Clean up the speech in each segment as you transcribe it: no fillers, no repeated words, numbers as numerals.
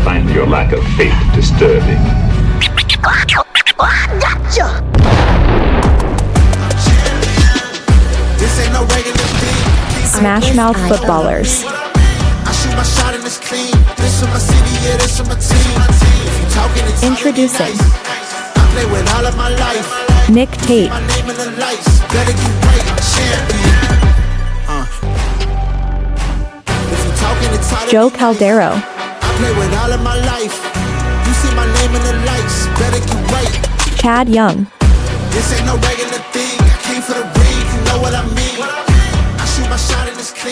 find your lack of faith disturbing. Gotcha! Smashmouth footballers. Introducing Nic Tate, Joe Caldero, Chad Young,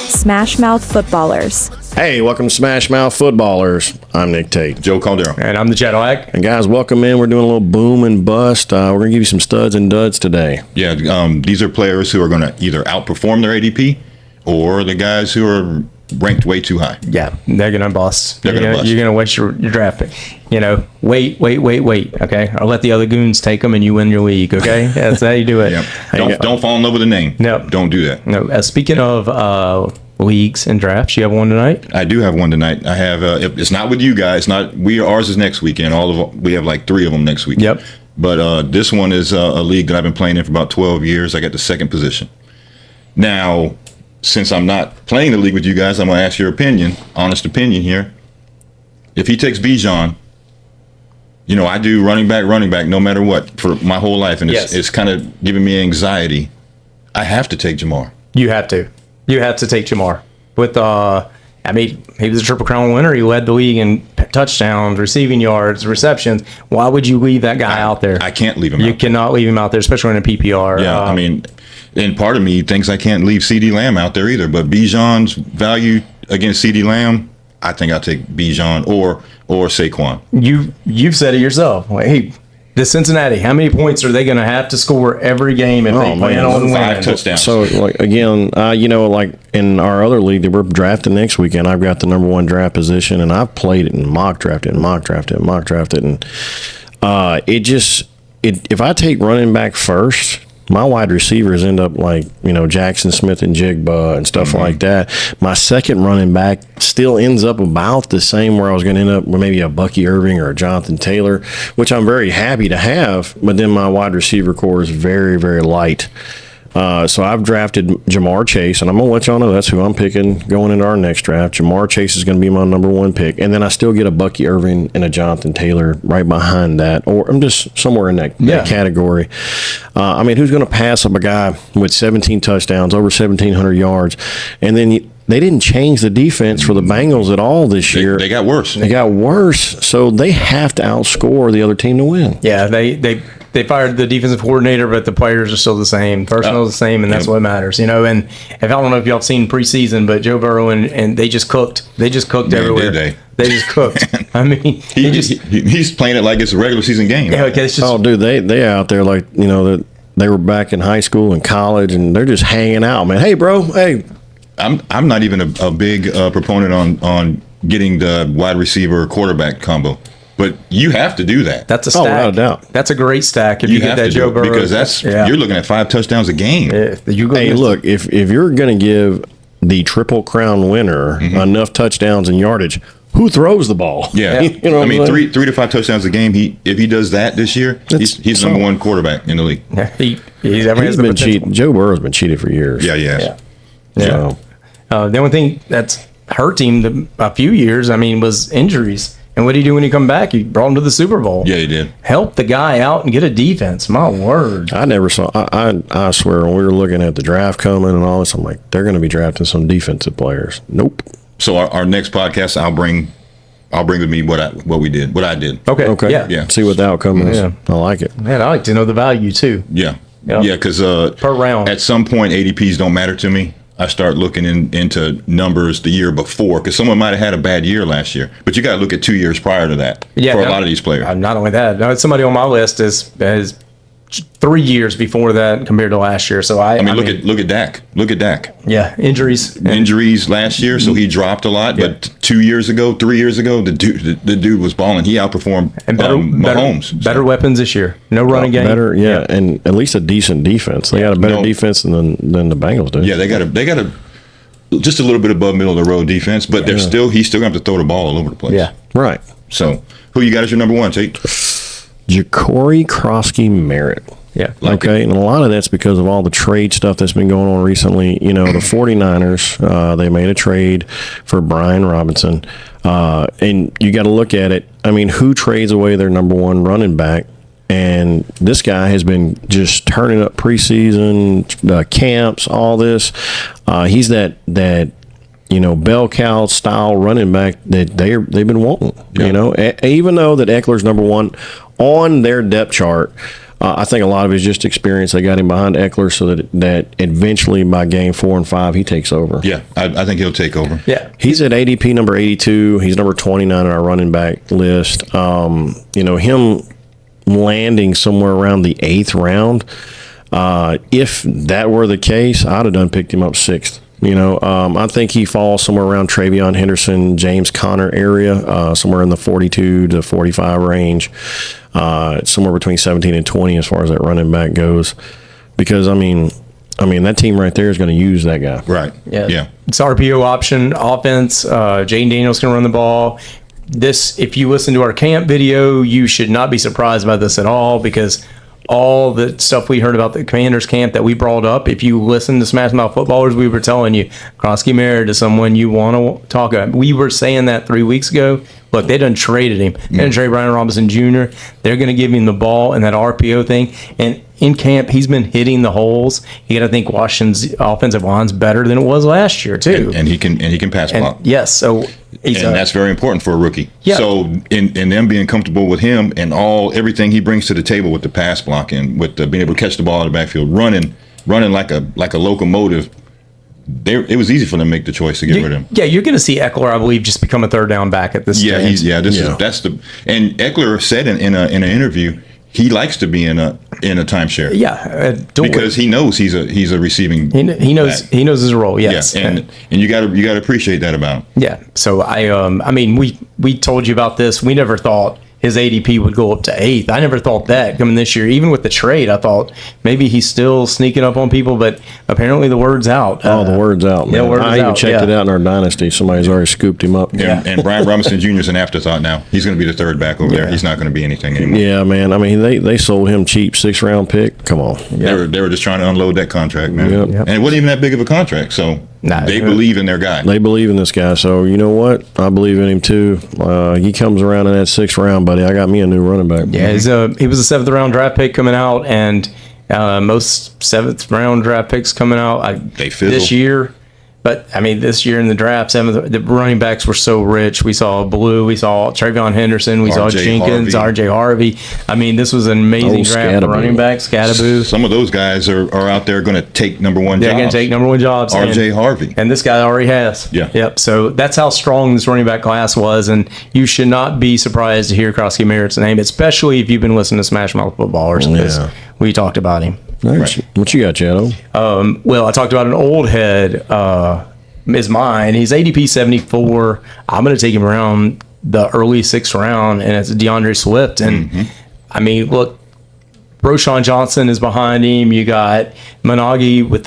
Smashmouth footballers. Hey, welcome to Smashmouth Footballers. I'm Nic Tate. Joe Caldero. And I'm the Cadillac. And guys, welcome in. We're doing a little boom and bust. We're going to give you some studs and duds today. Yeah, these are players who are going to either outperform their ADP or the guys who are ranked way too high. Yeah, they're going to bust. They're going to bust. You're going to waste your draft pick. You know, wait. Okay, I'll let the other goons take them, and you win your league. Okay, that's how you do it. Yep. Don't fall in love with a name. No, don't do that. No. Speaking of leagues and drafts, you have one tonight? I do have one tonight. I have. It's not with you guys. Ours is next weekend. We have like 3 of them next weekend. Yep. But this one is a league that I've been playing in for about 12 years. I got the second position. Now, since I'm not playing the league with you guys, I'm going to ask your opinion, honest opinion here. If he takes Bijan, you know, I do running back, no matter what, for my whole life, and it's kind of giving me anxiety. I have to take Jamar. You have to take Jamar. With he was a Triple Crown winner. He led the league in touchdowns, receiving yards, receptions. Why would you leave that guy out there? I can't leave him out there. You cannot leave him out there, especially in a PPR. Yeah, and part of me thinks I can't leave CD Lamb out there either. But Bijan's value against CD Lamb, I think I'll take Bijan or Saquon. You've said it yourself. Like, hey, the Cincinnati, how many points are they going to have to score every game if they plan on winning? 5 touchdowns. So, like, again, like in our other league that we're drafting next weekend, I've got the number 1 draft position, and I've played it and mock drafted, and if I take running back first, my wide receivers end up like, Jackson Smith and Jigba and stuff like that. My second running back still ends up about the same where I was going to end up with maybe a Bucky Irving or a Jonathan Taylor, which I'm very happy to have. But then my wide receiver core is very, very light. So I've drafted Jamar Chase, and I'm going to let y'all know that's who I'm picking going into our next draft. Jamar Chase is going to be my number 1 pick. And then I still get a Bucky Irving and a Jonathan Taylor right behind that, or I'm just somewhere in that category. Who's going to pass up a guy with 17 touchdowns, over 1,700 yards, and then they didn't change the defense for the Bengals at all this year. They got worse. They got worse, so they have to outscore the other team to win. Yeah, they fired the defensive coordinator, but the players are still the same. Personnel is the same, and that's what matters. And if I don't know if y'all have seen preseason, but Joe Burrow and they just cooked. They just cooked everywhere. Did they just cooked. He's playing it like it's a regular season game. Yeah, okay, it's just, they out there like they were back in high school and college, and they're just hanging out, man. Hey, bro, hey. I'm not even a big proponent on getting the wide receiver quarterback combo. But you have to do that. That's a stack. Oh, without a doubt. That's a great stack if you get that Joe Burrow. Because you're looking at 5 touchdowns a game. Hey, look, if you're going to give the Triple Crown winner enough touchdowns and yardage, who throws the ball? Yeah. 3 to 5 touchdowns a game. If he does that this year, he's number 1 quarterback in the league. Yeah, he's been cheated. Joe Burrow's been cheated for years. Yeah, he has. Yeah. The only thing that's hurt him a few years, was injuries. And what did he do when he come back? He brought him to the Super Bowl. Yeah, he did. Help the guy out and get a defense. My word. I never saw. I swear, when we were looking at the draft coming and all this, I'm like, they're going to be drafting some defensive players. Nope. So our next podcast, I'll bring with me what I did. Okay. Yeah. See what the outcome is. Yeah. I like it. Man, I like to know the value too. Yeah. Yeah, because per round. At some point, ADPs don't matter to me. I start looking into numbers the year before, because someone might have had a bad year last year, but you got to look at 2 years prior to that for a lot of these players. Not only that, somebody on my list is 3 years before that compared to last year. So look at Dak. Look at Dak. Yeah, injuries last year, so he dropped a lot. Yeah. But 3 years ago, the dude was balling. He outperformed Mahomes. Better weapons this year. No running game. Better, and at least a decent defense. They got a better defense than the Bengals do. Yeah, they got a. just a little bit above middle of the road defense, but he's still going to have to throw the ball all over the place. Yeah. Right. So who you got as your number one, Tate? Ja'Cory Kroski Merritt. Yeah. Okay, and a lot of that's because of all the trade stuff that's been going on recently. You know, the 49ers, they made a trade for Brian Robinson. And you got to look at it. I mean, who trades away their number one running back? And this guy has been just turning up preseason, camps, all this. He's that bell cow style running back that they've been wanting. Yeah. You know, even though that Eckler's number one on their depth chart. I think a lot of it is just experience. They got him behind Eckler so that eventually by game 4 and 5 he takes over. Yeah, I think he'll take over. Yeah, he's at ADP number 82. He's number 29 on our running back list. Him landing somewhere around the 8th round. If that were the case, I'd have picked him up 6th. I think he falls somewhere around Travion Henderson, James Conner area, somewhere in the 42 to 45 range, somewhere between 17 and 20 as far as that running back goes. Because, I mean, that team right there is going to use that guy. Right. Yeah. It's RPO option offense. Jaden Daniels can run the ball. If you listen to our camp video, you should not be surprised by this at all because all the stuff we heard about the Commanders camp that we brought up, if you listen to Smashmouth footballers, we were telling you Kroski Merritt is someone you want to talk about. We were saying that 3 weeks ago. Look, they done traded him. They done traded Brian Robinson Jr. They're going to give him the ball and that RPO thing. And in camp, he's been hitting the holes. You got to think Washington's offensive line's better than it was last year too. And he can pass block. Yes, so that's very important for a rookie. Yeah. So in them being comfortable with him and everything he brings to the table with the pass blocking, with being able to catch the ball in the backfield, running like a locomotive. It was easy for them to make the choice to get rid of him. Yeah, you're going to see Eckler, I believe, just become a third down back at this stage. And Eckler said in an interview he likes to be in a timeshare. Yeah, because he knows he's a receiving. He knows his role. Yes, yeah, and you got to appreciate that about him. Yeah. So we told you about this. We never thought his ADP would go up to 8th. I never thought that coming this year. Even with the trade, I thought maybe he's still sneaking up on people, but apparently the word's out. The word's out, man. Yeah, I even checked it out in our dynasty. Somebody's already scooped him up. Yeah. And Brian Robinson Jr. is an afterthought now. He's going to be the third back over there. He's not going to be anything anymore. Yeah, man. I mean, they sold him cheap, 6th round pick. Come on. Yeah. They were just trying to unload that contract, man. Yep. And it wasn't even that big of a contract, so they believe in their guy. They believe in this guy, so you know what? I believe in him too. He comes around in that 6th round, buddy. I got me a new running back. Yeah, he was a 7th round draft pick coming out, and most 7th round draft picks coming out this year. But this year in the draft, the running backs were so rich. We saw Blue, we saw Travion Henderson, we saw Jenkins, R.J. Harvey. This was an amazing draft for running backs. Scadaboo. Some of those guys are out there going to take number one jobs. They're going to take number one jobs. R.J. Harvey. And this guy already has. Yeah. Yep. So that's how strong this running back class was, and you should not be surprised to hear Kroski Merritt's name, especially if you've been listening to Smash Mouth footballers, because we talked about him. Right. What you got, Chado? Well, I talked about an old head is mine. He's ADP 74. I'm going to take him around the early 6th round, and it's DeAndre Swift. And, look, Roschon Johnson is behind him. You got Managi with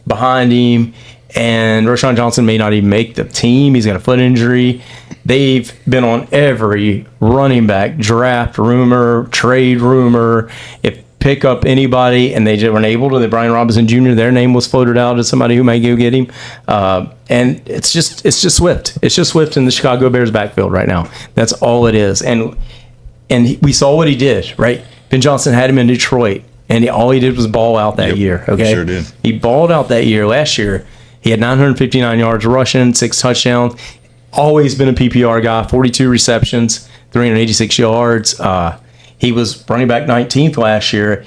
behind him, and Roschon Johnson may not even make the team. He's got a foot injury. They've been on every running back draft rumor, trade rumor. Pick up anybody, and they weren't able to. The Brian Robinson Jr., their name was floated out as somebody who may go get him. And it's just Swift. It's just Swift in the Chicago Bears backfield right now. That's all it is. And we saw what he did, right? Ben Johnson had him in Detroit, and all he did was ball out that year. Okay, he sure did. He balled out that year. Last year, he had 959 yards rushing, 6 touchdowns. Always been a PPR guy. 42 receptions, 386 yards. He was running back 19th last year.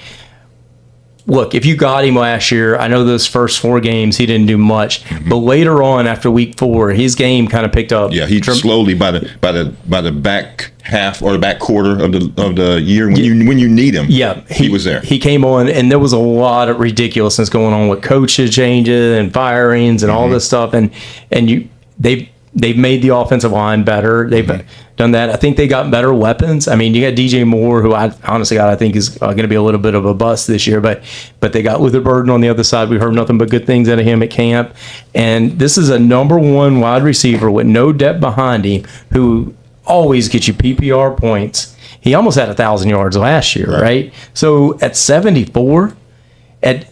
Look, if you got him last year, I know those first 4 games he didn't do much, but later on after week 4, his game kind of picked up. Yeah, he slowly by the back half or the back quarter of the year when you need him. Yeah, he was there. He came on, and there was a lot of ridiculousness going on with coaches changes and firings and all this stuff, and they've made the offensive line better. They've done that. I think they got better weapons. I mean, you got DJ Moore, who I think is going to be a little bit of a bust this year, but they got Luther Burden on the other side. We heard nothing but good things out of him at camp. And this is a number one wide receiver with no depth behind him, who always gets you PPR points. He almost had 1,000 yards last year, right? So at 74,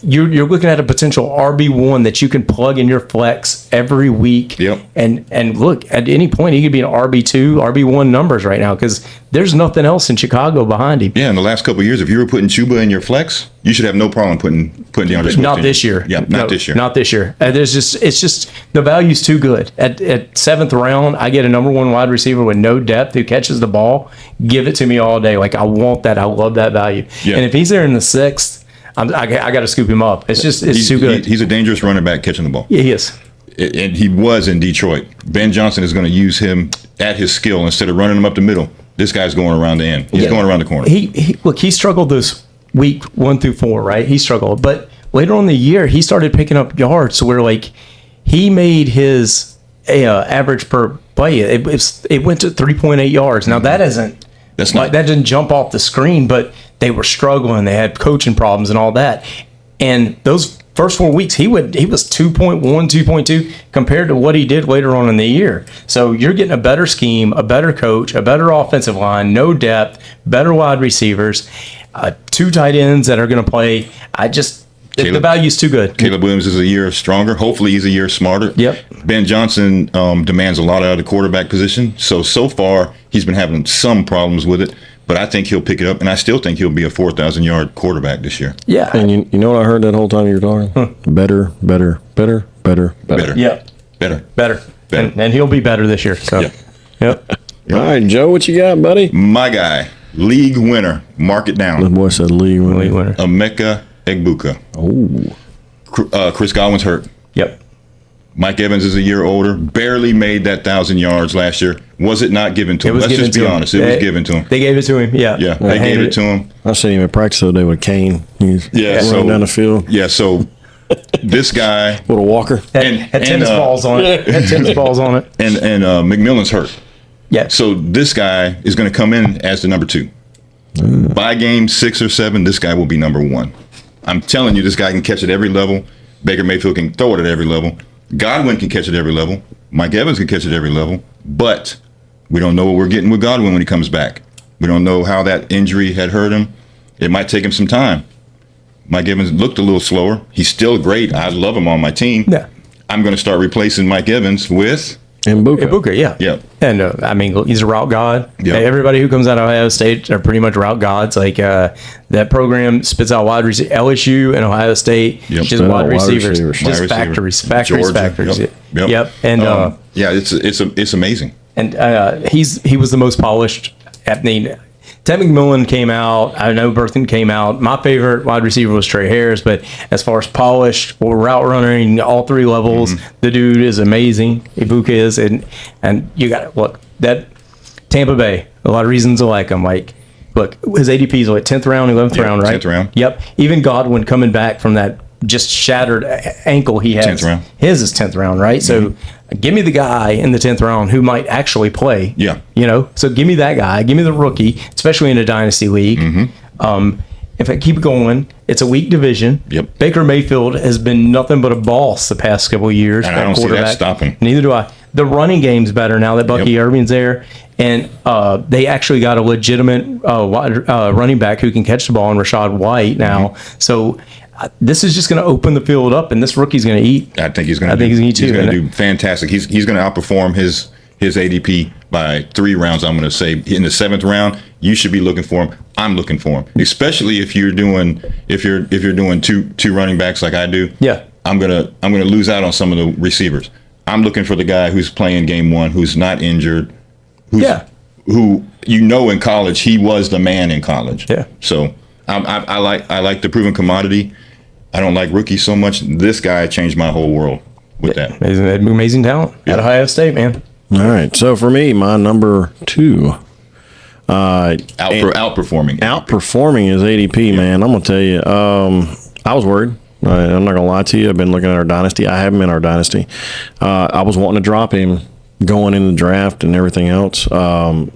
you're looking at a potential RB1 that you can plug in your flex every week. Yep. And look, at any point, he could be an RB2, RB1 numbers right now, because there's nothing else in Chicago behind him. Yeah, in the last couple of years, if you were putting Chuba in your flex, you should have no problem putting DeAndre Swift Not in. this year. Yeah, not this year. Not this year. It's just the value's too good. At seventh round, I get a number one wide receiver with no depth who catches the ball. Give it to me all day. Like, I want that. I love that value. Yeah. And if he's there in the sixth, I got to scoop him up. It's too good. He's a dangerous running back catching the ball. Yeah, he is. And he was in Detroit. Ben Johnson is going to use him at his skill instead of running him up the middle. This guy's going around the end. He's going around the corner. He struggled this week 1 through 4, right? He struggled, but later on in the year, he started picking up yards. So he made his average per play. It went to 3.8 yards. Now that didn't jump off the screen, but they were struggling. They had coaching problems and all that. And those first 4 weeks, he was 2.1, 2.2 compared to what he did later on in the year. So you're getting a better scheme, a better coach, a better offensive line, no depth, better wide receivers, 2 tight ends that are going to play. The value's too good. Caleb Williams is a year stronger. Hopefully he's a year smarter. Yep. Ben Johnson demands a lot out of the quarterback position. So far, he's been having some problems with it. But I think he'll pick it up, and I still think he'll be a 4,000-yard quarterback this year. Yeah. And you know what I heard that whole time you were talking? Better. Yeah. Better. And he'll be better this year. So. Yep. All right, Joe, what you got, buddy? My guy, league winner, mark it down. The boy said league winner. A Mecha Eggbuka. Oh. Chris Godwin's hurt. Yep. Mike Evans is a year older, barely made that 1,000 yards last year. Was it not given to him? Let's just be honest. It was given to him. They gave it to him, yeah. Yeah, they gave it to him. I seen him in practice the other day with Kane. He's running down the field. Yeah, so this guy. With a walker. Had tennis balls on it. And McMillan's hurt. Yeah. So this guy is going to come in as the number 2. By game 6 or 7, this guy will be number 1. I'm telling you, this guy can catch at every level. Baker Mayfield can throw it at every level. Godwin can catch at every level. Mike Evans can catch at every level. But we don't know what we're getting with Godwin when he comes back. We don't know how that injury had hurt him. It might take him some time. Mike Evans looked a little slower. He's still great. I love him on my team. Yeah. I'm going to start replacing Mike Evans with Eggbuka, yeah. Yeah. And he's a route god. Yeah. Everybody who comes out of Ohio State are pretty much route gods. Like that program spits out wide receivers. LSU and Ohio State, just wide receivers. Just factories. Yep. And it's amazing. And he was the most polished. Ted McMillan came out. I know Burton came out. My favorite wide receiver was Trey Harris, but as far as polished or route running, all 3 levels, the dude is amazing. Eggbuka is, and you got to look that Tampa Bay. A lot of reasons to like him. Like, look, his ADP is like 10th round, 11th round, right? 10th round. Yep. Even Godwin coming back from that just shattered ankle he has. 10th round. His is 10th round, right? So give me the guy in the 10th round who might actually play. Yeah. So give me that guy. Give me the rookie, especially in a dynasty league. If I keep going, it's a weak division. Yep. Baker Mayfield has been nothing but a boss the past couple of years. And I don't see that stopping. Neither do I. The running game's better now that Bucky Irving's there. And they actually got a legitimate running back who can catch the ball in Rashad White now. So this is just going to open the field up, and this rookie's going to eat. I think he's going to eat too. He's going to do fantastic. He's going to outperform his ADP by 3 rounds. I'm going to say in the 7th round, you should be looking for him. I'm looking for him, especially if you're doing two running backs like I do. Yeah, I'm gonna lose out on some of the receivers. I'm looking for the guy who's playing game 1, who's not injured, who in college he was the man in college. Yeah. So I like the proven commodity. I don't like rookies so much. This guy changed my whole world with that. Amazing talent at Ohio State, man. All right. So for me, my number 2. Outperforming is ADP, man. I'm going to tell you, I was worried. I'm not going to lie to you. I've been looking at our dynasty. I have him in our dynasty. I was wanting to drop him going in the draft and everything else.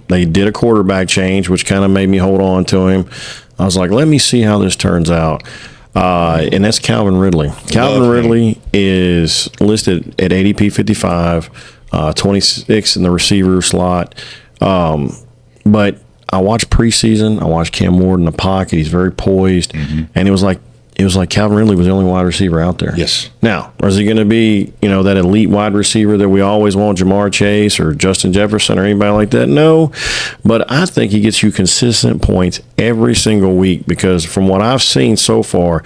They did a quarterback change, which kind of made me hold on to him. I was like, let me see how this turns out. And that's Calvin Ridley. Calvin Ridley is listed at ADP 55, 26 in the receiver slot. But I watched preseason. I watched Cam Ward in the pocket. He's very poised. And it was like Calvin Ridley was the only wide receiver out there. Yes. Now, is he going to be, that elite wide receiver that we always want, Jamar Chase or Justin Jefferson or anybody like that? No. But I think he gets you consistent points every single week because from what I've seen so far,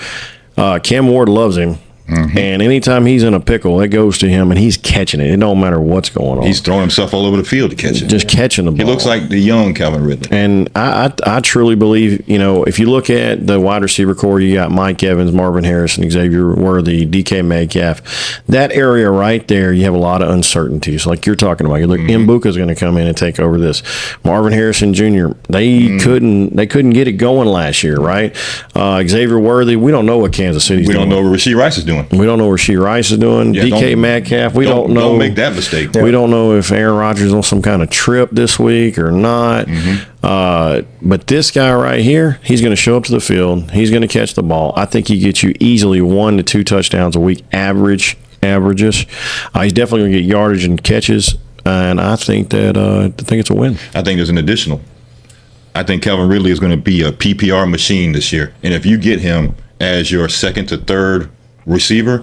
Cam Ward loves him. And anytime he's in a pickle, it goes to him, and he's catching it. It don't matter what's going on. He's throwing himself all over the field to catch it. Just catching the ball. He looks like the young Calvin Ridley. And I truly believe, if you look at the wide receiver core, you got Mike Evans, Marvin Harrison, Xavier Worthy, DK Metcalf. That area right there, you have a lot of uncertainties, like you're talking about. You look, Eggbuka is going to come in and take over this. Marvin Harrison Jr. They couldn't get it going last year, right? Xavier Worthy, we don't know what Kansas City's doing. We don't know what Rasheed Rice is doing. We don't know where Rasheed Rice is doing. DK Metcalf, we don't know. Don't make that mistake. We don't know if Aaron Rodgers is on some kind of trip this week or not. But this guy right here, he's going to show up to the field. He's going to catch the ball. I think he gets you easily 1 to 2 touchdowns a week, averages. He's definitely going to get yardage and catches, and I think it's a win. I think there's an additional. I think Calvin Ridley is going to be a PPR machine this year, and if you get him as your second to third receiver,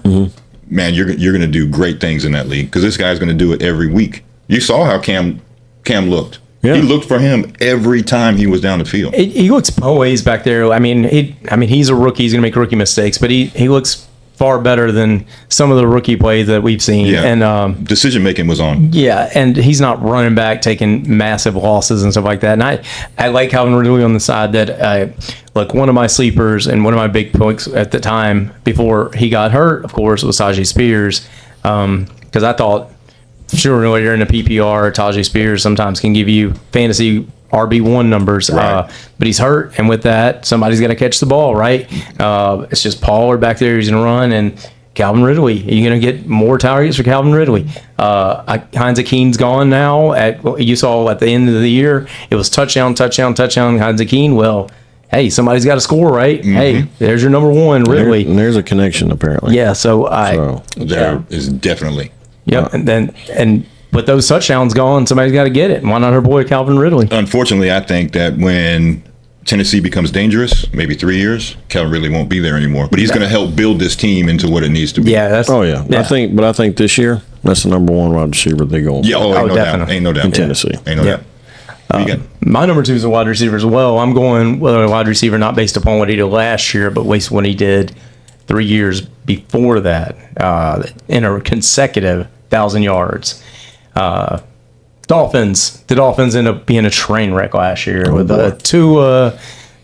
man, you're going to do great things in that league because this guy's going to do it every week. You saw how Cam looked. Yeah. He looked for him every time he was down the field. He looks poised back there. I mean, he's a rookie. He's going to make rookie mistakes, but he looks far better than some of the rookie plays that we've seen. Yeah. And decision making was on. Yeah, and he's not running back, taking massive losses and stuff like that. And I like Calvin Ridley on the side that look, one of my sleepers and one of my big picks at the time before he got hurt, of course, was Tajay Spears, because I thought sure you're in a PPR, Tajay Spears sometimes can give you fantasy RB1 numbers, right. But he's hurt, and with that, somebody's got to catch the ball, right? It's just Pollard back there who's going to run, and Calvin Ridley. You're going to get more targets for Calvin Ridley. Heinz Akeen's gone now. You saw at the end of the year, it was touchdown, Heinz Akeen. Well, hey, somebody's got to score, right? Hey, there's your number one, Ridley. There's a connection, apparently. Yeah, there is definitely. Yep, and with those touchdowns gone, somebody's got to get it. And why not our boy Calvin Ridley? Unfortunately, I think that when Tennessee becomes dangerous, maybe 3 years, Calvin Ridley won't be there anymore. But he's going to help build this team into what it needs to be. Yeah, I think this year that's the number one wide receiver they go. Yeah, ain't no doubt. In Tennessee, ain't no doubt. My number 2 is a wide receiver as well. I'm going with a wide receiver not based upon what he did last year, but based on what he did 3 years before that in a consecutive 1,000 yards. The Dolphins ended up being a train wreck last year with the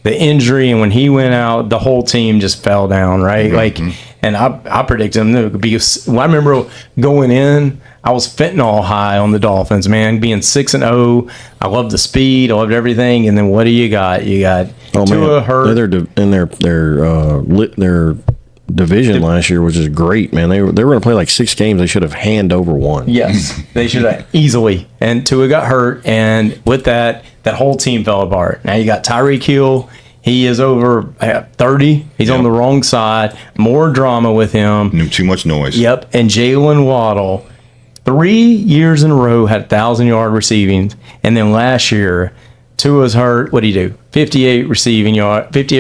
injury, and when he went out, the whole team just fell down, right? And I predicted them to be. I remember going in, I was fentanyl high on the Dolphins, man, being 6-0. I loved the speed, I loved everything, and then what do you got? You got Tua hurt. Their division last year was just great, man. They were going to play like 6 games. They should have hand over one. Yes, they should have easily. And Tua got hurt, and with that whole team fell apart. Now you got Tyreek Hill. He is over 30. He's on the wrong side. More drama with him. Too much noise. Yep. And Jalen Waddle, 3 years in a row, had 1,000-yard receiving, and then last year, Tua's hurt. What did he do? 58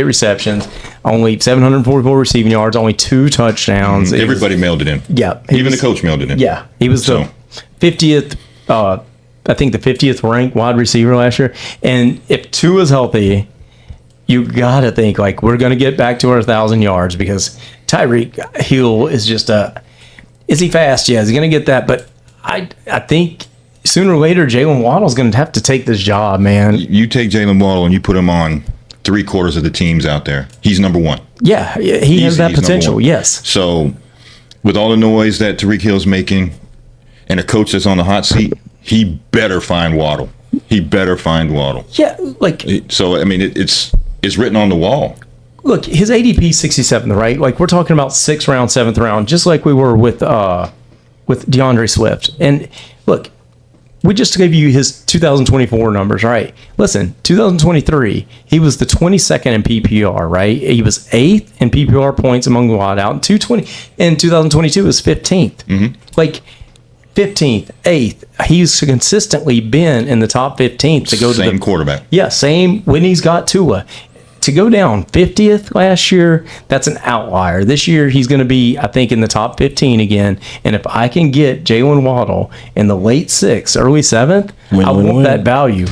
receptions, only 744 receiving yards, only 2 touchdowns. Everybody mailed it in. Yeah. Even the coach mailed it in. Yeah. He was the 50th, I think the 50th ranked wide receiver last year. And if Tua's healthy, you got to think, like, we're going to get back to our 1,000 yards because Tyreek Hill is just is he fast? Yeah, he's going to get that. But I think sooner or later, Jalen Waddle's going to have to take this job, man. You take Jalen Waddle and you put him on 3/4 of the teams out there. He's number one. Yeah, he has that potential, yes. So with all the noise that Tyreek Hill's making and a coach that's on the hot seat, he better find Waddle. Yeah, so, I mean, it's written on the wall. Look, his ADP 67th, right? Like, we're talking about 6th round, 7th round, just like we were with DeAndre Swift. And look, we just gave you his 2024 numbers, right? Listen, 2023, he was the 22nd in PPR, right? He was 8th in PPR points among the wideout. In 2022 was 15th. Like 15th, 8th. He's consistently been in the top 15th to go to the Same quarterback. Yeah, same when he's got Tua. To go down 50th last year, that's an outlier. This year, he's going to be, I think, in the top 15 again. And if I can get Jalen Waddle in the late 6th, early 7th, I want that value.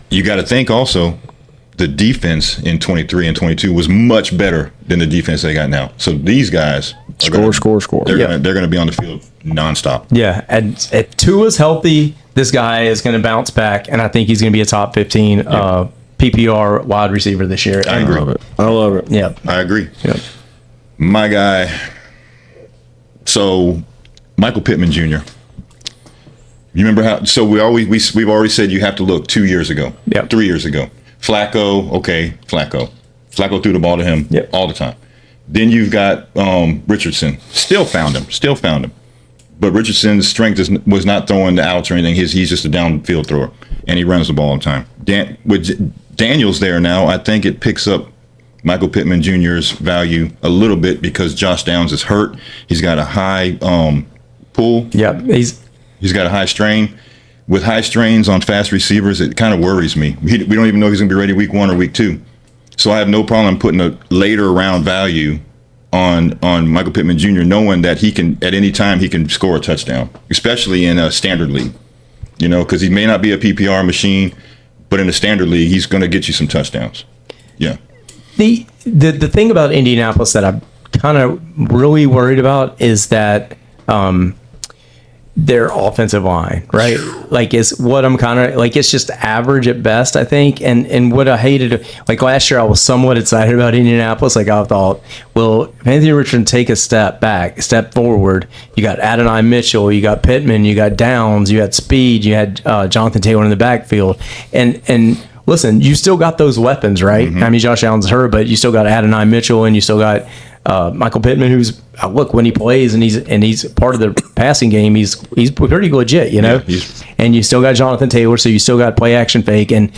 You got to think also, the defense in 23 and 22 was much better than the defense they got now. So these guys Score. They're going to be on the field nonstop. Yeah, and if Tua's healthy, this guy is going to bounce back, and I think he's going to be a top 15 PPR wide receiver this year. I agree. I love it. Yeah, I agree. Yep. My guy. So, Michael Pittman Jr. You remember how? So we've already said you have to look 2 years ago. Yep. 3 years ago. Flacco. Flacco threw the ball to him all the time. Then you've got Richardson. Still found him. But Richardson's strength was not throwing the outs or anything. He's just a downfield thrower, and he runs the ball all the time. With Daniel's there now, I think it picks up Michael Pittman Jr.'s value a little bit because Josh Downs is hurt. He's got a high pull. Yeah, He's got a high strain. With high strains on fast receivers, it kind of worries me. We don't even know if he's going to be ready week 1 or week 2. So I have no problem putting a later round value on Michael Pittman Jr., knowing that he can, at any time, he can score a touchdown, especially in a standard league. You know, because he may not be a PPR machine, but in a standard league, he's going to get you some touchdowns. Yeah. The thing about Indianapolis that I'm kind of really worried about is that their offensive line, right? Like, is what I'm kind of like, it's just average at best, I think. And what I hated, like last year, I was somewhat excited about Indianapolis. Like, I thought, well, if Anthony Richardson take a step forward, you got Adonai Mitchell, you got Pittman, you got Downs, you had speed, you had Jonathan Taylor in the backfield. And listen, you still got those weapons, right? I mean, Josh Allen's hurt, but you still got Adonai Mitchell, and you still got Michael Pittman, who's look, when he plays and he's part of the passing game, he's pretty legit, you know. Yeah, and you still got Jonathan Taylor, so you still got play action fake, and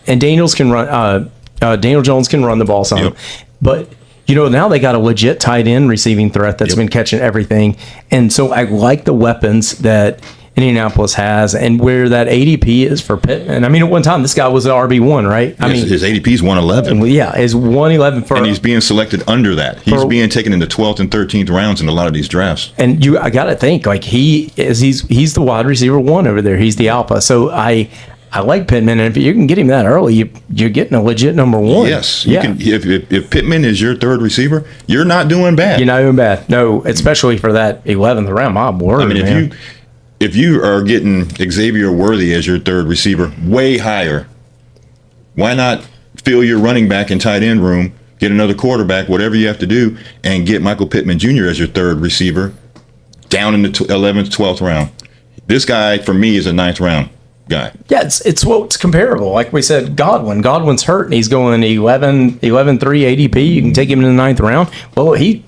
Daniels can run. Daniel Jones can run the ball some, but you know, now they got a legit tight end receiving threat that's been catching everything, and so I like the weapons that Indianapolis has, and where that ADP is for Pittman. I mean, at one time, this guy was an RB1, right? I mean, his ADP is 111. Yeah, is 111 for, and he's being selected under that. He's being taken in the 12th and 13th rounds in a lot of these drafts. And I got to think, like, he's the wide receiver 1 over there. He's the alpha. So I like Pittman, and if you can get him that early, you're getting a legit number 1. Yes, you can. If Pittman is your third receiver, you're not doing bad. You're not doing bad. No, especially for that 11th round. My word, I mean, if you are getting Xavier Worthy as your third receiver, way higher, why not fill your running back and tight end room, get another quarterback, whatever you have to do, and get Michael Pittman Jr. as your third receiver down in the 11th, 12th round? This guy, for me, is a 9th round guy. Yeah, it's comparable. Like we said, Godwin's hurt, and he's going 11-3 ADP. You can take him in the 9th round. Well, he's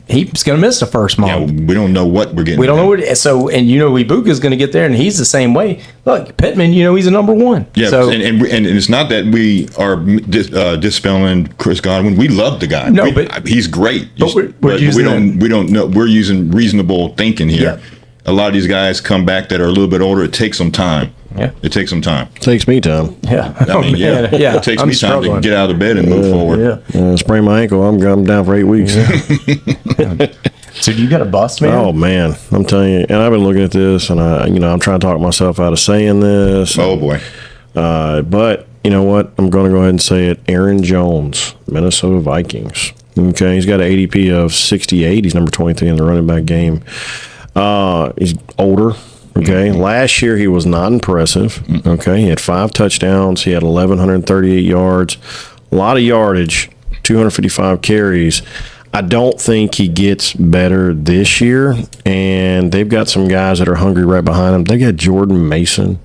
going to miss the first month. Yeah, we don't know what we're getting. We don't know what. So, and you know, Eggbuka's going to get there, and he's the same way. Look, Pittman, you know, he's a number 1. Yeah, so, and it's not that we are dispelling Chris Godwin. We love the guy. No, but he's great. But we don't know. We're using reasonable thinking here. Yeah. A lot of these guys come back that are a little bit older. It takes some time. Yeah. It takes some time. Takes me time. Yeah. I mean, yeah. It takes me time to get out of bed and move forward. Yeah. Sprain my ankle. I'm down for 8 weeks. So do you got a bust, man? Oh man, I'm telling you. And I've been looking at this, and I'm trying to talk myself out of saying this. Oh boy. But you know what? I'm going to go ahead and say it. Aaron Jones, Minnesota Vikings. Okay, he's got an ADP of 68. He's number 23 in the running back game. He's older. Okay. Last year he was not impressive. Okay. He had 5 touchdowns. He had 1,138 yards, a lot of yardage, 255 carries. I don't think he gets better this year, and they've got some guys that are hungry right behind him. They got Jordan Mason.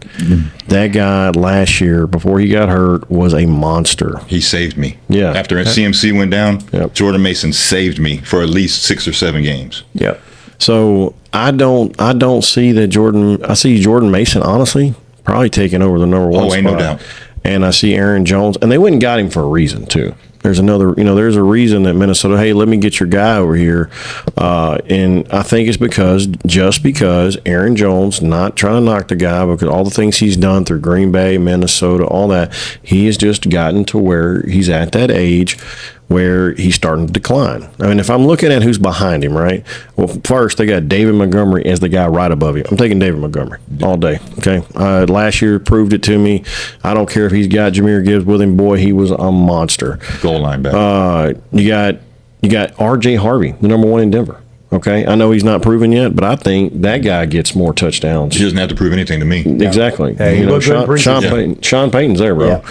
That guy last year, before he got hurt, was a monster. He saved me. Yeah. After CMC went down, Yep. Jordan Mason saved me for at least 6 or 7 games. Yep. So I don't see that Jordan. I see Jordan Mason honestly probably taking over the number one spot. Ain't no doubt. And I see Aaron Jones, and they went and got him for a reason too. There's there's a reason that Minnesota, hey, let me get your guy over here. And I think it's because Aaron Jones, not trying to knock the guy, because all the things he's done through Green Bay, Minnesota, all that, he has just gotten to where he's at that age where he's starting to decline. I mean, if I'm looking at who's behind him, right? Well, first, they got David Montgomery as the guy right above him. I'm taking David Montgomery all day, okay? Last year proved it to me. I don't care if he's got Jahmyr Gibbs with him. Boy, he was a monster. Goal line back. You got R.J. Harvey, the number one in Denver. Okay, I know he's not proven yet, but I think that guy gets more touchdowns. He doesn't have to prove anything to me. Exactly. Hey, Sean Payton's there, bro.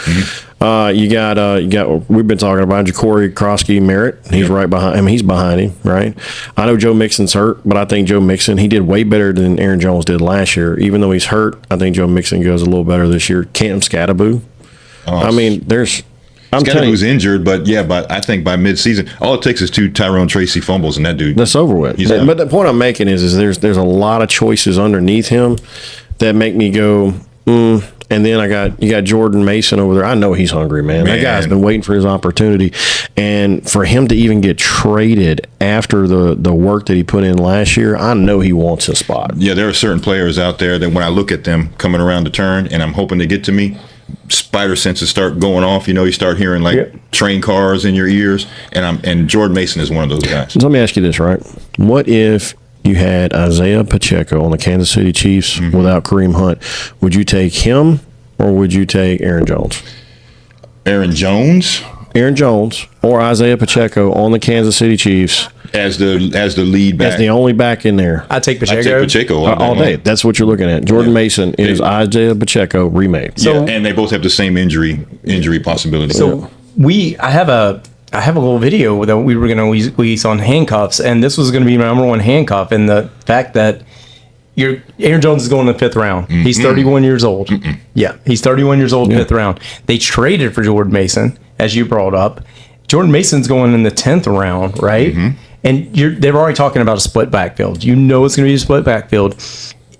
Yeah. You got. We've been talking about Ja'Cory Kroski Merritt. He's right behind. I mean, he's behind him, right? I know Joe Mixon's hurt, but I think Joe Mixon, he did way better than Aaron Jones did last year. Even though he's hurt, I think Joe Mixon goes a little better this year. Cam Scatterboo. I mean, there's. Scatterboo's injured, but I think by midseason, all it takes is 2 Tyrone Tracy fumbles, and that dude. That's over with. But the point I'm making is there's a lot of choices underneath him that make me go, And then you got Jordan Mason over there. I know he's hungry, man. That guy's been waiting for his opportunity, and for him to even get traded after the work that he put in last year, I know he wants a spot. Yeah, there are certain players out there that when I look at them coming around the turn, and I'm hoping to get to me, spider senses start going off. You start hearing train cars in your ears, and Jordan Mason is one of those guys. So let me ask you this, right? What if you had Isaiah Pacheco on the Kansas City Chiefs without Kareem Hunt? Would you take him or would you take Aaron Jones? Aaron Jones or Isaiah Pacheco on the Kansas City Chiefs as the lead back. As the only back in there. I take Pacheco. I take Pacheco all day. That's what you're looking at. Jordan Mason is Isaiah Pacheco remade. So, and they both have the same injury possibility. So I have a little video that we were going to release on handcuffs, and this was going to be my number one handcuff, and the fact that Aaron Jones is going in the 5th round. He's 31 years old. Yeah, he's 31 years old, 5th round. They traded for Jordan Mason, as you brought up. Jordan Mason's going in the 10th round, right? And they're already talking about a split backfield. You know it's going to be a split backfield.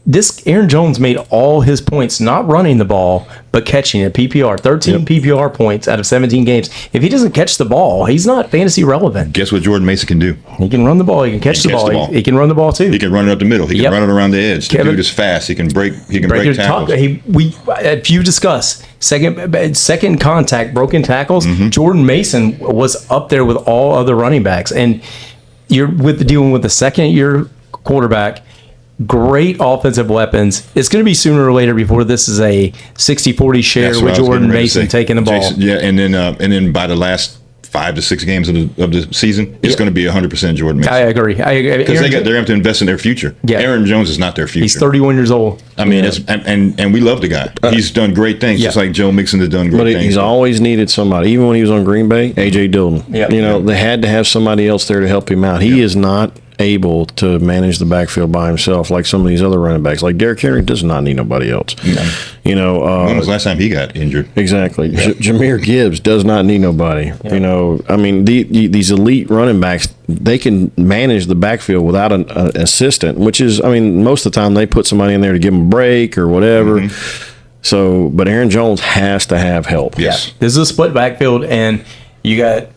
This Aaron Jones made all his points not running the ball, but catching it. PPR, 13 PPR points out of 17 games. If he doesn't catch the ball, he's not fantasy relevant. Guess what Jordan Mason can do? He can run the ball. He can catch the ball. He can run the ball too. He can run it up the middle. He can run it around the edge. The dude is fast. He can break tackles. If you discuss second contact, broken tackles, Jordan Mason was up there with all other running backs. And you're dealing with the second-year quarterback. Great offensive weapons. It's going to be sooner or later before this is a 60-40 share with Jordan Mason taking the ball. And then by the last 5 to 6 games of the season, it's going to be 100% Jordan Mason. I agree. Because they're going to invest in their future. Yeah. Aaron Jones is not their future. He's 31 years old. I mean, and we love the guy. He's done great things, just like Joe Mixon has done great things. But he's always needed somebody. Even when he was on Green Bay, A.J. Dillon. They had to have somebody else there to help him out. He is not able to manage the backfield by himself like some of these other running backs. Like Derrick Henry does not need nobody else. When was the last time he got injured? Exactly. Jahmyr Gibbs does not need nobody. I mean, these elite running backs, they can manage the backfield without an assistant, which is, I mean, most of the time they put somebody in there to give them a break or whatever. So, but Aaron Jones has to have help. Yes. This is a split backfield, and you got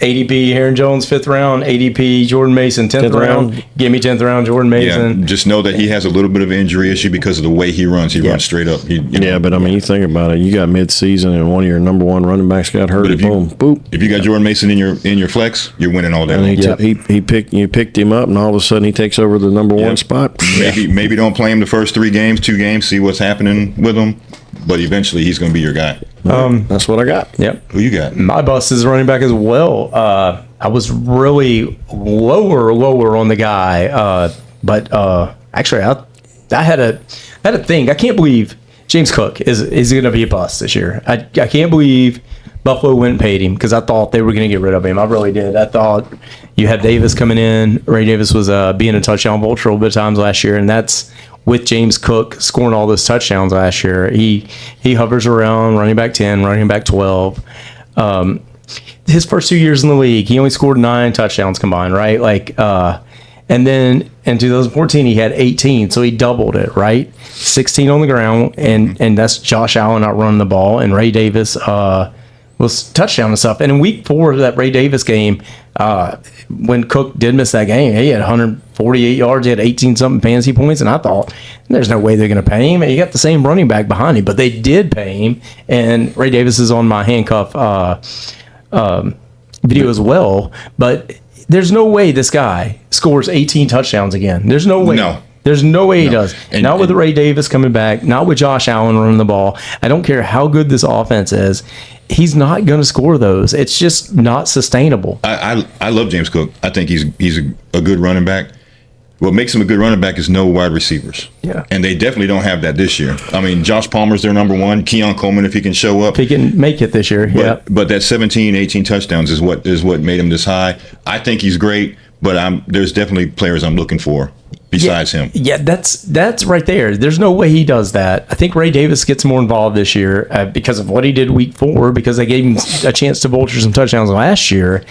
ADP Aaron Jones 5th round, ADP Jordan Mason 10th round. Give me 10th round Jordan Mason. Yeah, just know that he has a little bit of an injury issue because of the way he runs. He runs straight up. But I mean, you think about it. You got mid-season and one of your number one running backs got hurt. Boom. If you got Jordan Mason in your flex, you're winning all day. And you picked him up, and all of a sudden he takes over the number one spot. Maybe don't play him the first 2 games, see what's happening with him. But eventually, he's going to be your guy. That's what I got. Yep. Who you got? My bust is running back as well. I was really lower on the guy, but actually, I had a thing. I can't believe James Cook is going to be a bust this year. I can't believe Buffalo went and paid him because I thought they were going to get rid of him. I really did. I thought you had Davis coming in. Ray Davis was being a touchdown vulture a little bit of times last year, and that's with James Cook scoring all those touchdowns last year. He hovers around running back 10, running back 12. His first 2 years in the league, he only scored 9 touchdowns combined, right? And And then in 2014, he had 18, so he doubled it, right? 16 on the ground, and that's Josh Allen out running the ball, and Ray Davis was touchdown and stuff. And in week 4 of that Ray Davis game, when Cook did miss that game, he had 148 yards, he had 18-something fantasy points, and I thought, there's no way they're going to pay him. And you got the same running back behind him, but they did pay him, and Ray Davis is on my handcuff video as well, but there's no way this guy scores 18 touchdowns again. There's no way. No. There's no way he does. And with Ray Davis coming back, not with Josh Allen running the ball. I don't care how good this offense is. He's not going to score those. It's just not sustainable. I love James Cook. I think he's a good running back. What makes him a good running back is no wide receivers. Yeah. And they definitely don't have that this year. I mean, Josh Palmer's their number one. Keon Coleman, if he can show up. If he can make it this year, But that 17, 18 touchdowns is what made him this high. I think he's great, but there's definitely players I'm looking for besides him. Yeah, that's right there. There's no way he does that. I think Ray Davis gets more involved this year because of what he did week 4, because they gave him a chance to vulture some touchdowns last year.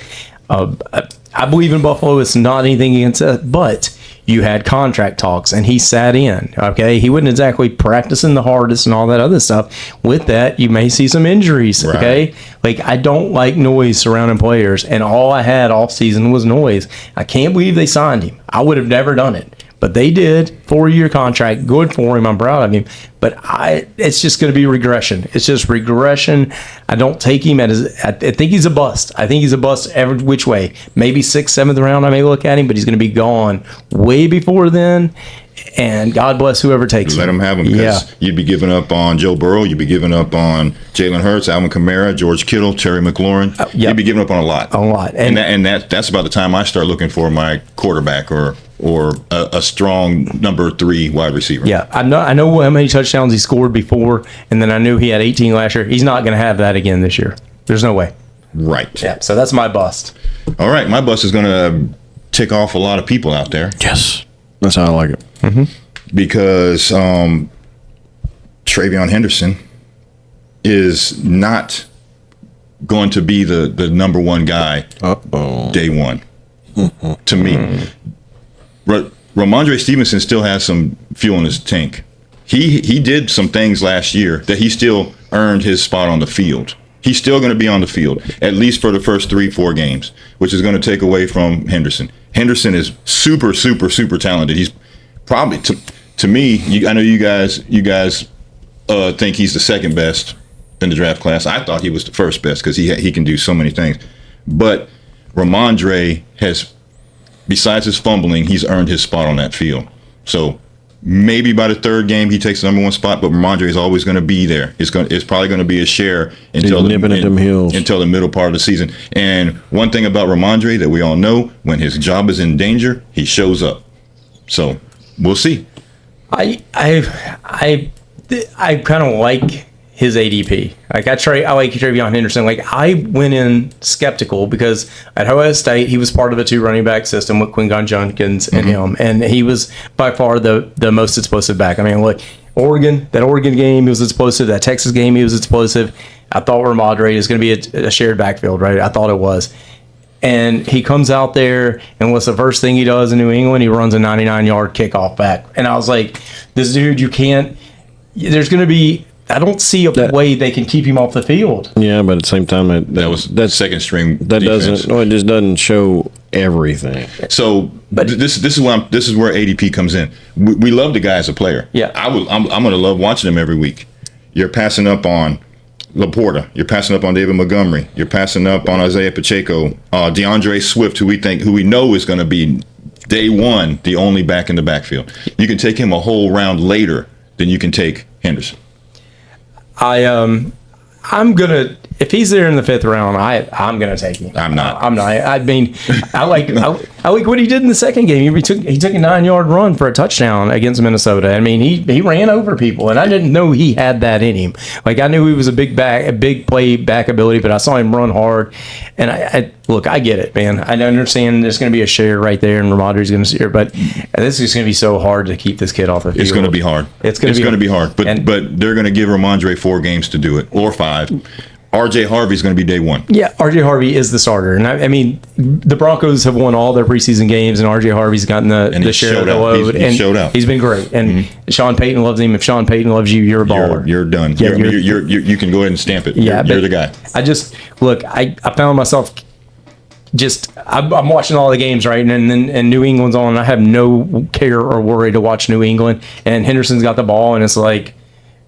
I believe in Buffalo. It's not anything against that, but you had contract talks, and he sat in. Okay, he wasn't exactly practicing the hardest and all that other stuff. With that, you may see some injuries. Right. Okay, like I don't like noise surrounding players, and all I had all season was noise. I can't believe they signed him. I would have never done it. But they did. 4-year contract, good for him. I'm proud of him. But it's just going to be regression. It's just regression. I don't take him at his. I think he's a bust. I think he's a bust every which way. Maybe 6th, 7th round. I may look at him, but he's going to be gone way before then. And God bless whoever takes him. Let him have him, because you'd be giving up on Joe Burrow. You'd be giving up on Jalen Hurts, Alvin Kamara, George Kittle, Terry McLaurin. You'd be giving up on a lot. A lot. And that's about the time I start looking for my quarterback or a strong number 3 wide receiver. Yeah, I know how many touchdowns he scored before, and then I knew he had 18 last year. He's not going to have that again this year. There's no way. Right. Yeah, so that's my bust. All right, my bust is going to tick off a lot of people out there. Yes. That's how I like it. Mm-hmm. Because TreVeyon Henderson is not going to be the number 1 guy day one. To me. Ramondre Stevenson still has some fuel in his tank. He did some things last year that he still earned his spot on the field. He's still going to be on the field, at least for the first 3-4 games, which is going to take away from Henderson. Henderson is super, super, super talented. He's probably, to me, I know you guys think he's the second best in the draft class. I thought he was the first best because he can do so many things. But Ramondre has, besides his fumbling, he's earned his spot on that field. So maybe by the 3rd game he takes the number 1 spot, but Ramondre is always going to be there. It's probably going to be a share until the middle part of the season. And one thing about Ramondre that we all know, when his job is in danger, he shows up. So we'll see. I kind of like his ADP. Like I like TreVeyon Henderson. Like I went in skeptical because at Ohio State he was part of a 2 running back system with Quingon Judkins and him, and he was by far the most explosive back. I mean, look, that Oregon game he was explosive. That Texas game he was explosive. I thought Ramondre is going to be a shared backfield, right? I thought it was. And he comes out there, and what's the first thing he does in New England? He runs a 99-yard kickoff back. And I was like, this dude, you can't. There's going to be. I don't see a way they can keep him off the field. Yeah, but at the same time, that's second string. That defense. it just doesn't show everything. So, but this is where ADP comes in. We love the guy as a player. Yeah, I'm going to love watching him every week. You're passing up on Laporta. You're passing up on David Montgomery. You're passing up on Isaiah Pacheco, DeAndre Swift, who we know is going to be day one the only back in the backfield. You can take him a whole round later than you can take Henderson. I'm gonna, if he's there in the 5th round, I'm gonna take him. I'm not. I mean, I like what he did in the 2nd game. He took a 9-yard run for a touchdown against Minnesota. I mean, he ran over people, and I didn't know he had that in him. Like I knew he was a big play back ability, but I saw him run hard. And I look, I get it, man. I understand there's going to be a share right there, and Ramondre's going to share, but this is going to be so hard to keep this kid off the field. It's going to be hard. It's going to be hard. But they're going to give Ramondre 4 games to do it, or 5. RJ Harvey's going to be day one. Yeah, RJ Harvey is the starter, and I mean the Broncos have won all their preseason games, and RJ Harvey's gotten the share of the load, and showed out. He's been great. And Sean Payton loves him. If Sean Payton loves you, you're a baller. You're done. Yeah, you can go ahead and stamp it. Yeah, you're the guy. I found myself I'm watching all the games, right, and New England's on. And I have no care or worry to watch New England, and Henderson's got the ball, and it's like,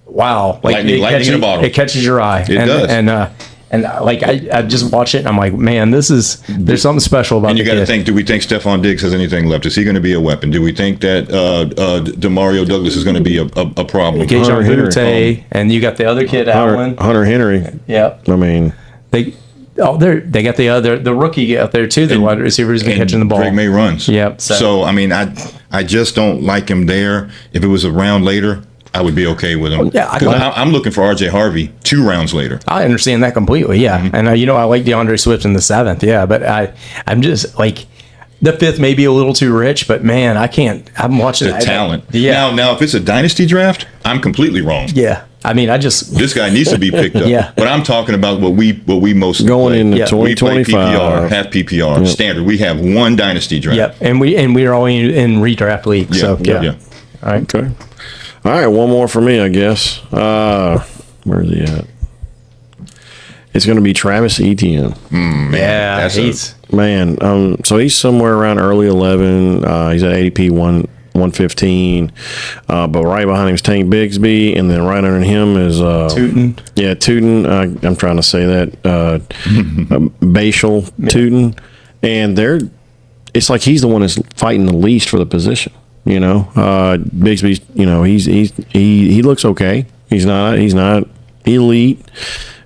wow, like lightning in a bottle. It catches your eye. It does. And like I just watch it and I'm like, man, there's something special about it. And you got to think, do we think Stephon Diggs has anything left? Is he going to be a weapon? Do we think that Demario Douglas is going to be a problem? Hunter Henry, and you got the other kid, Allen. Hunter Henry. Yeah. I mean, they got the rookie out there too, the wide receiver who's been catching the ball. Drake May runs. Yep. So I mean, I just don't like him there. If it was a round later, I would be okay with him. Yeah, I'm looking for RJ Harvey 2 rounds later. I understand that completely. Yeah, and I like DeAndre Swift in the 7th. Yeah, but I'm just like the 5th may be a little too rich, but man, I can't. I'm watching the talent. Yeah. Now, if it's a dynasty draft, I'm completely wrong. Yeah. I mean, this guy needs to be picked up. Yeah. But I'm talking about what we mostly going play. into Yeah. 2025, we play PPR, half PPR, standard. We have one dynasty draft. Yep, and we are all in redraft leagues. So yeah. All right. Okay. All right, one more for me, I guess. Where's he at? It's going to be Travis Etienne. Yeah, So he's somewhere around early 11. He's at ADP 115. But right behind him is Tank Bigsby, and then right under him is Tootin. Yeah, Tootin. I'm trying to say that. Bashal Tootin. And it's like he's the one that's fighting the least for the position. Bigsby's, he looks okay. He's not elite.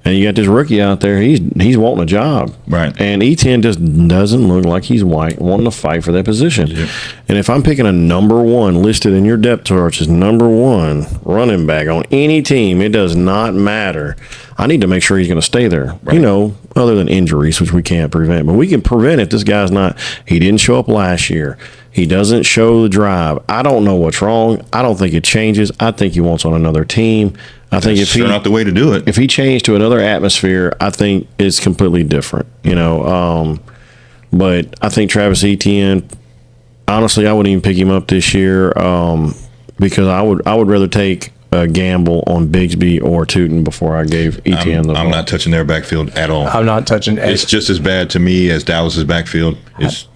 And you got this rookie out there, he's wanting a job. Right. And Etienne just doesn't look like he's wanting to fight for that position. Yep. And if I'm picking a number one listed in your depth charts as number one running back on any team, it does not matter. I need to make sure he's going to stay there. Right. Other than injuries, which we can't prevent. But we can prevent it. This guy's he didn't show up last year. He doesn't show the drive. I don't know what's wrong. I don't think it changes. I think he wants on another team. I think if not the way to do it. If he changed to another atmosphere, I think it's completely different. But I think Travis Etienne, honestly, I wouldn't even pick him up this year because I would rather take a gamble on Bigsby or Tootin before I gave Etienne the ball. I'm not touching their backfield at all. I'm not touching it. It's just as bad to me as Dallas's backfield.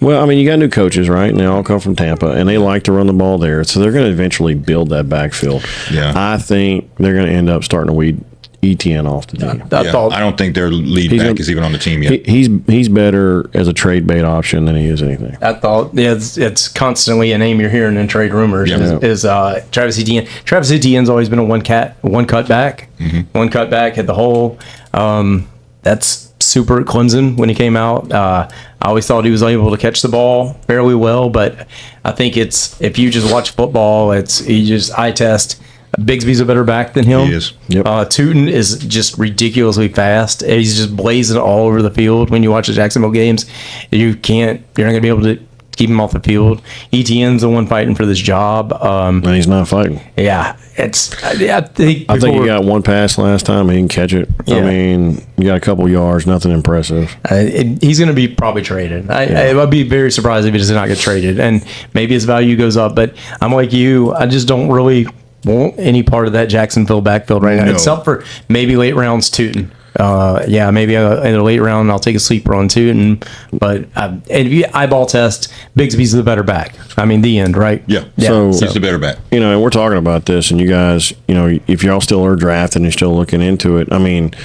Well, I mean, you got new coaches, right? And they all come from Tampa, and they like to run the ball there. So they're going to eventually build that backfield. Yeah. I think they're going to end up starting to weed Etienne off the team. I don't think their lead back is even on the team yet. He's better as a trade bait option than he is anything. It's constantly a name you're hearing in trade rumors is Travis Etienne. Travis Etienne's always been a one cut back, one cut back, hit the hole. That's super Clemson when he came out. I always thought he was able to catch the ball fairly well, but I think if you just watch football, eye test. Bigsby's a better back than him. He is. Yep. Tootin is just ridiculously fast. He's just blazing all over the field. When you watch the Jacksonville games, you're not going to be able to keep him off the field. Etienne's the one fighting for this job. And he's not fighting. Yeah, I think he got one pass last time. He didn't catch it. Yeah. I mean, you got a couple yards, nothing impressive. He's going to be probably traded. I'd be very surprised if he does not get traded, and maybe his value goes up. But I'm like you. I just don't really want any part of that Jacksonville backfield right now, except for maybe late rounds Tootin. Maybe in a late round I'll take a sleeper on Tootin. But if you eyeball test, Bigsby's the better back. I mean, the end, right? Yeah. So he's the better back. And we're talking about this, and you guys, if y'all still are drafting and you're still looking into it, I mean,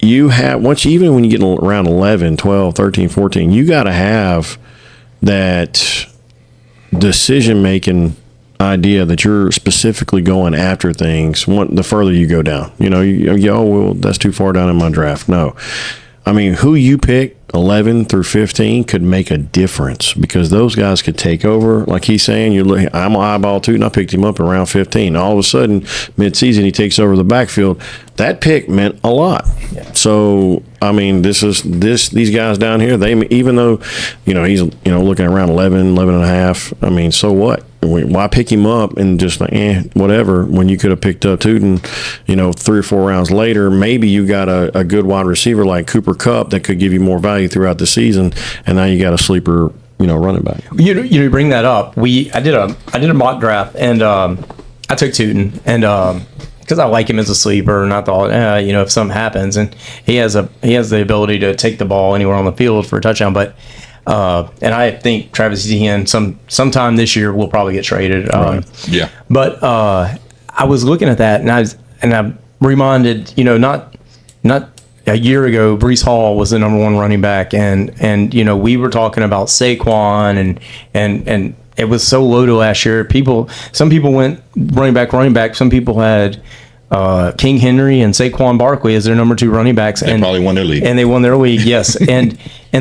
even when you get around 11, 12, 13, 14, you got to have that decision-making idea that you're specifically going after things the further you go down. That's too far down in my draft. No. I mean, who you pick 11 through 15 could make a difference because those guys could take over. Like he's saying, I'm an eyeball Tootin. I picked him up in round 15. All of a sudden, midseason, he takes over the backfield. That pick meant a lot. Yeah. So, I mean, these guys down here, even though, he's, looking around 11 and a half, I mean, so what? why pick him up and just like, whatever, when you could have picked up Tootin, 3 or 4 rounds later. Maybe you got a good wide receiver like Cooper Kupp that could give you more value throughout the season, and now you got a sleeper, running back. You bring that up. I did a mock draft, and I took Tootin, and because I like him as a sleeper, and I thought, if something happens, and he has the ability to take the ball anywhere on the field for a touchdown. But and I think Travis Etienne sometime this year will probably get traded. Yeah. But I was looking at that, and I reminded, not a year ago, Breece Hall was the number 1 running back, and we were talking about Saquon, and it was so low to last year. Some people went running back. Some people had King Henry and Saquon Barkley as their number 2 running backs. They probably won their league. And they won their league, yes. and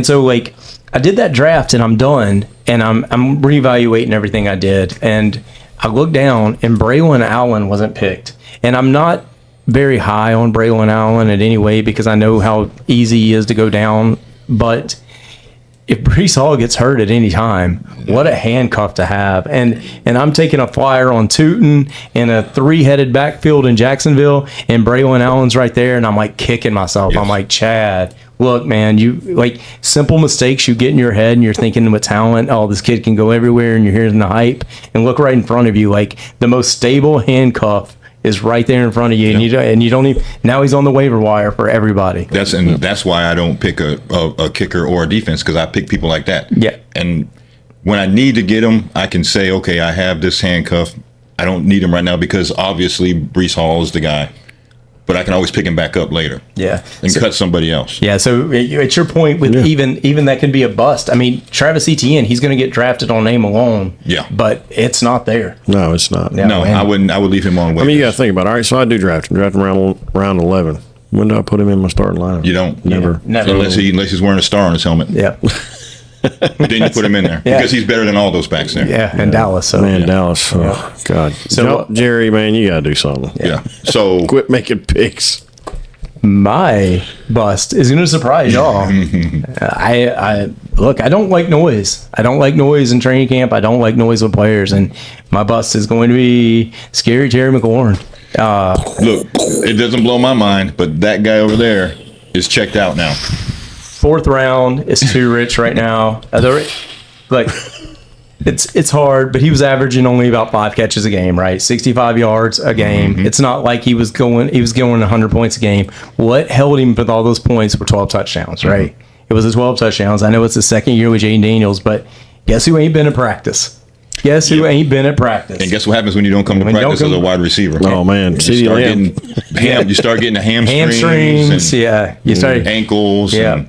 so like I did that draft, and I'm done, and I'm reevaluating everything I did, and I looked down, and Braylon Allen wasn't picked, and I'm not very high on Braylon Allen in any way because I know how easy he is to go down, but if Breece Hall gets hurt at any time, what a handcuff to have. And I'm taking a flyer on Tootin in a 3-headed backfield in Jacksonville, and Braylon Allen's right there, and I'm like kicking myself. Yes. I'm like, Chad, look, man, you like simple mistakes you get in your head, and you're thinking with talent, oh, this kid can go everywhere, and you're hearing the hype, and look right in front of you, like the most stable handcuff is right there in front of you, and you don't even. Now he's on the waiver wire for everybody. That's why I don't pick a kicker or a defense, because I pick people like that. Yeah. And when I need to get them, I can say, okay, I have this handcuff. I don't need him right now because obviously Breece Hall is the guy, but I can always pick him back up later. Yeah. And cut somebody else. Yeah. So at your point, with even that can be a bust. I mean, Travis Etienne, he's going to get drafted on name alone. Yeah. But it's not there. No, it's not. No, I wouldn't. I would leave him on waivers. I mean, you got to think about it. All right, so I do draft him round 11. When do I put him in my starting lineup? You don't. Never. Unless he's wearing a star on his helmet. Yeah. Then you put him in there because he's better than all those backs there. Yeah, and Dallas. So. Man, Dallas. Oh, God. So Jerry, man, you got to do something. Yeah. So quit making picks. My bust is going to surprise y'all. I look. I don't like noise. I don't like noise in training camp. I don't like noise with players, and my bust is going to be Scary Terry McLaurin. Look, it doesn't blow my mind, but that guy over there is checked out now. 4th round is too rich right now. Like, it's hard, but he was averaging only about 5 catches a game, right? 65 yards a game. Mm-hmm. It's not like he was going 100 points a game. What held him with all those points were 12 touchdowns, right? Mm-hmm. It was the 12 touchdowns. I know it's the second year with Jaden Daniels, but guess who ain't been at practice? Guess who ain't been at practice? And guess what happens when you don't come to practice as a wide receiver? Oh, man. You start getting the hamstrings. You start ankles. Yeah.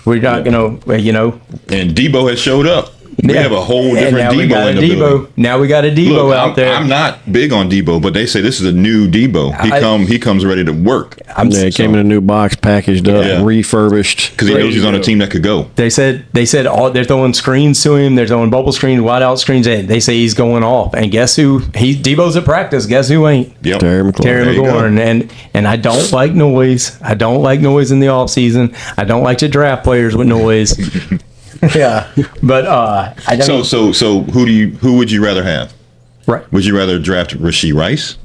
We're not going to, And Debo has showed up. We have a whole different Debo in the building. Now we got a Debo out there. I'm not big on Debo, but they say this is a new Debo. He comes ready to work. He came in a new box, packaged up, refurbished. Because he knows he's on a team that could go. They said they're throwing screens to him. They're throwing bubble screens, wide out screens. They say he's going off. And guess who? Debo's at practice. Guess who ain't? Yep. Terry McLaurin. And I don't like noise. I don't like noise in the off season. I don't like to draft players with noise. Yeah, but I don't. So who would you rather have? Right. Would you rather draft Rashee Rice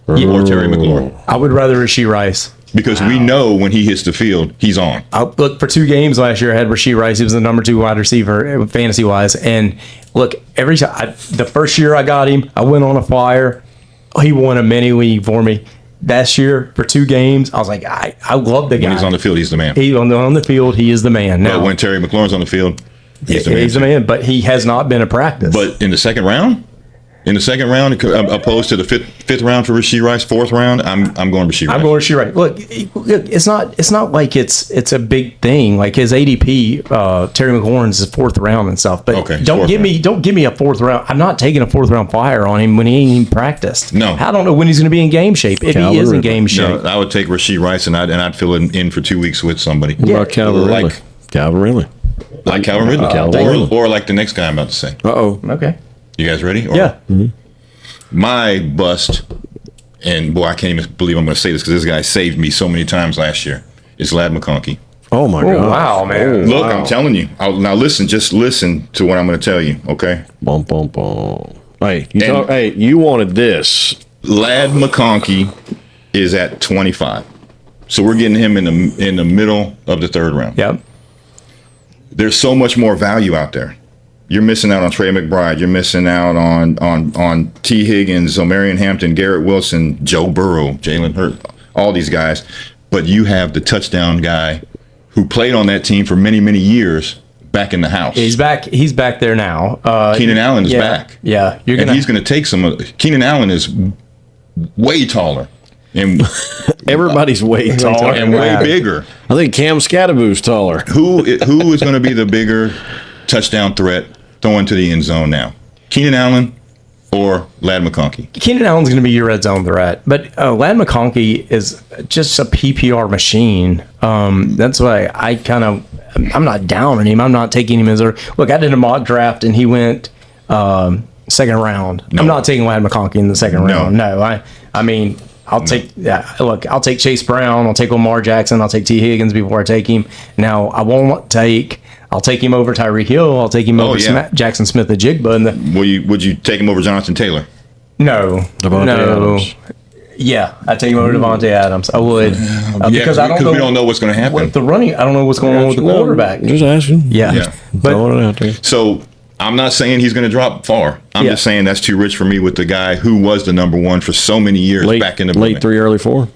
or Terry McLaurin? I would rather Rashee Rice because we know when he hits the field, he's on. Look, for 2 games last year, I had Rashee Rice. He was the number 2 wide receiver fantasy wise, and look, every time the first year I got him, I went on a flyer. He won a mini league for me. Last year, for 2 games, I was like, I love the guy. When he's on the field, he's the man. He's on the field, he is the man. Now, but when Terry McLaurin's on the field, he's the man. But he has not been a practice. But in the second round, opposed to the fifth round for Rashee Rice, 4th round, I'm going Rashee Rice. I'm going Rashee Rice. Look, it's not like it's a big thing. Like his ADP, Terry McLaurin's is 4th round and stuff. But don't give me a 4th round. I'm not taking a 4th round flyer on him when he ain't even practiced. No, I don't know when he's going to be in game shape. If he is in game shape, I would take Rashee Rice and I'd fill in for 2 weeks with somebody. What about Calvin Ridley? Calvin Ridley, or like the next guy I'm about to say. Okay. You guys ready? Yeah. Mm-hmm. My bust, and boy, I can't even believe I'm going to say this because this guy saved me so many times last year. It's Lad McConkey. Oh my God! Wow, man! Look, I'm telling you. Now listen, just listen to what I'm going to tell you. Okay. Boom, boom, boom. Hey, And- you wanted this. Lad McConkey is at 25. So we're getting him in the middle of the third round. Yep. There's so much more value out there. You're missing out on Trey McBride. You're missing out on T. Higgins, Omarion Hampton, Garrett Wilson, Joe Burrow, Jalen Hurts, all these guys. But you have the touchdown guy who played on that team for many, many years back in the house. He's back. He's back there now. Keenan Allen is back. Yeah, And he's going to take some of Keenan Allen is way taller. And Everybody's way taller. and way bigger. I think Cam Scattaboo's taller. Who is going to be the bigger touchdown threat throwing to the end zone now? Keenan Allen or Lad McConkey? Keenan Allen's going to be your red zone threat, but Lad McConkey is just a PPR machine. That's why I'm not down on him. I'm not taking him as a look. I did a mock draft and he went second round. No. I'm not taking Lad McConkey in the second round. No, I mean. I'll take Chase Brown. I'll take Lamar Jackson. I'll take T. Higgins before I take him. Now, I'll take him over Tyreek Hill. I'll take him over Jackson Smith and Jigba. Would you take him over Jonathan Taylor? No. Devontae Adams. Yeah, I'd take him over Devontae Adams. I would. Because we don't know what's going to happen. With the running, I don't know what's going on with the quarterback. Just asking. Yeah. But Throwing it out there. So I'm not saying he's going to drop far. I'm just saying that's too rich for me with the guy who was the number one for so many years back in the late 3, early 4.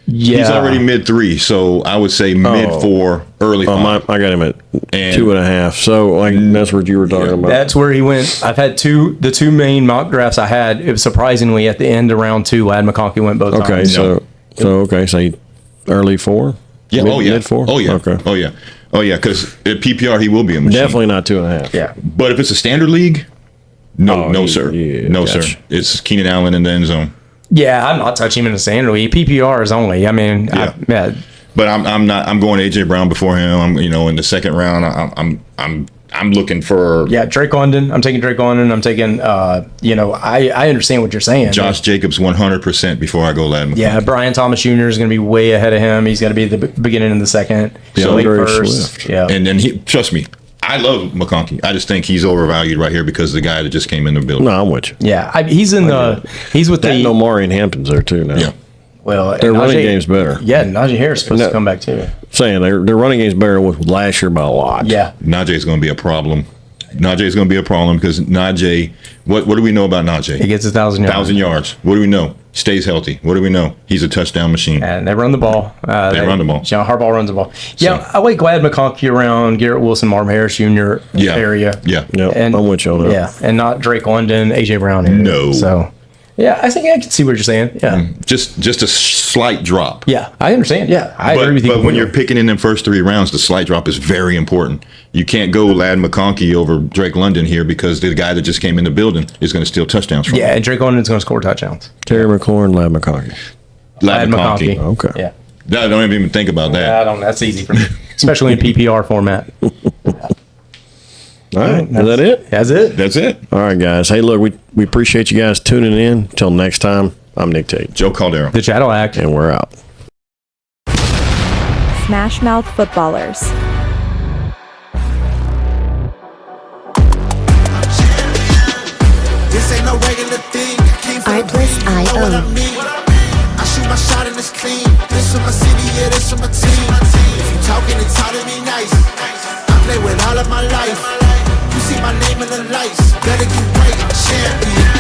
yeah. He's already mid 3, so I would say mid 4, early 5. I got him at 2.5. So that's what you were talking about. That's where he went. I've had the two main mock drafts I had. It was surprisingly at the end of round 2, Lad McConkey went both Okay, times. so early 4. Yeah. Mid 4. Oh yeah. Okay. Oh yeah. Because at PPR he will be a machine. Definitely not 2.5. Yeah. But if it's a standard league, no, sir. Yeah, no, gotcha. sir. It's Keenan Allen in the end zone. Yeah, I'm not touching him in the standard league. PPR is only. I mean, Yeah. But I'm not. I'm going AJ Brown before him. I'm in the second round. I'm looking for Drake London. I'm taking Drake London. I'm taking. I understand what you're saying. Josh Jacobs 100% before I go Lad McConkey. Yeah, Brian Thomas Jr. is going to be way ahead of him. He's going to be at the beginning of the second. So late DeAndre first. Swift. Yeah. And then trust me, I love McConkey. I just think he's overvalued right here because the guy that just came in the building. No, I'm with you. Yeah, he's with That the Omarion Hampton's there too now. Yeah. well. Their and running Najee- game's better. Yeah, Najee Harris is supposed to come back too. Saying their running game's better with last year by a lot. Yeah, Najee's going to be a problem. Najee's going to be a problem because Najee. What do we know about Najee? he gets 1,000 yards. 1,000 yards. What do we know? Stays healthy. What do we know? He's a touchdown machine. And they run the ball. They run the ball. John Harbaugh runs the ball. Yeah, I like Glad McConkey around Garrett Wilson, Marvin Harris Jr. area. Yeah. Yep, And, I'm with you on that. Yeah, and not Drake London, AJ Brown area. No. So, yeah, I think I can see what you're saying. Yeah. Just a slight drop. Yeah, I understand. Yeah, I agree with you. But when you're picking in them first 3 rounds, the slight drop is very important. You can't go Lad McConkey over Drake London here because the guy that just came in the building is going to steal touchdowns from yeah, him. and Drake London's going to score touchdowns. Terry McLaurin, Lad McConkey. Lad McConkey. Okay. Yeah. I don't even think about that. Yeah, I don't. That's easy for me, especially in PPR format. All right. Is that it? That's it. That's it. All right, guys. Hey, look, we appreciate you guys tuning in. Until next time, I'm Nic Tate. Joe Caldero. The Cadillac. And we're out. Smashmouth footballers. This ain't no regular thing. Artlist.io. I shoot my shot and it's clean. This from my city, yeah, this from my team. If you talking and talk to me nice, I play with all of my life. You see my name in the lights, better get right, champion.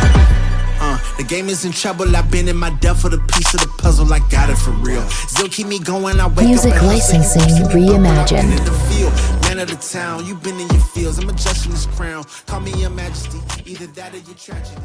The game is in trouble. I've been in my depth for the piece of the puzzle. I got it for real. Still keep me going. I wake Music up and licensing reimagined. in the field, man of the town. You've been in your fields. I'm adjusting this crown. Call me your majesty. Either that or your tragedy.